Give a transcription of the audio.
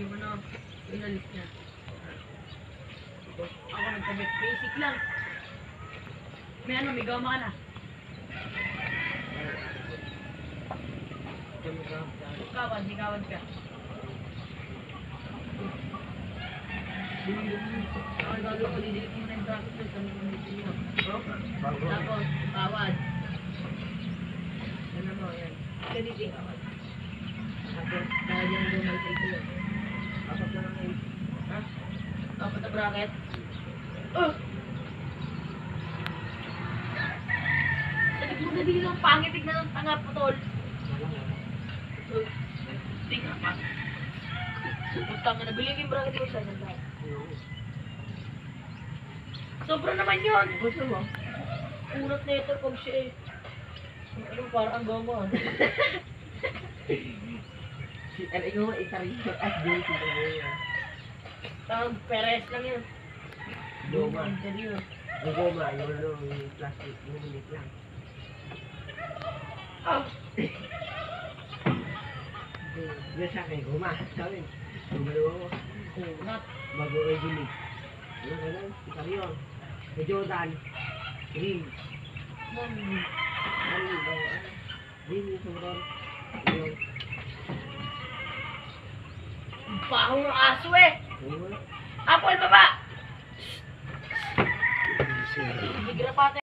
Yung ano, inalis niya. Ako nagkabit. Basic lang. May ano, may gama ka na. Kawad, di kawad ka. Ako gagawin ko, didilit mo na yung bracket doon. Kami kung dito nyo. Tapos, kawad. Ano mo, yan. Ganito yung kawad. Tapos, kawad yan ang lumal sa ito yun. Apat na lang yun. Ha? Apat na bracket. Sabi mo na din ang pangit, tignan ng tanga putol. Tingnan pa. Putang na, nabili yung bracket ko sa sandal. Sobra naman yun. Gusto mo? Unat na ito pag siya eh. Ano, parang ang gama. Ano ikaw mo, itarito at dito ko ngayon. Tawag, peres lang yun. Goma. Interior. Ang goma, yung plastic, yung minute lang. Yung sa akin, goma. Sabi, gumalawa ko. Unat. Mag-regulate. Ano ka lang? Itaryon. Kay Jordan. Rim. Ano ba? Rim yung sobrang. Yun. Baho ng aso eh. Ano? Apple baba! Hindi grapate.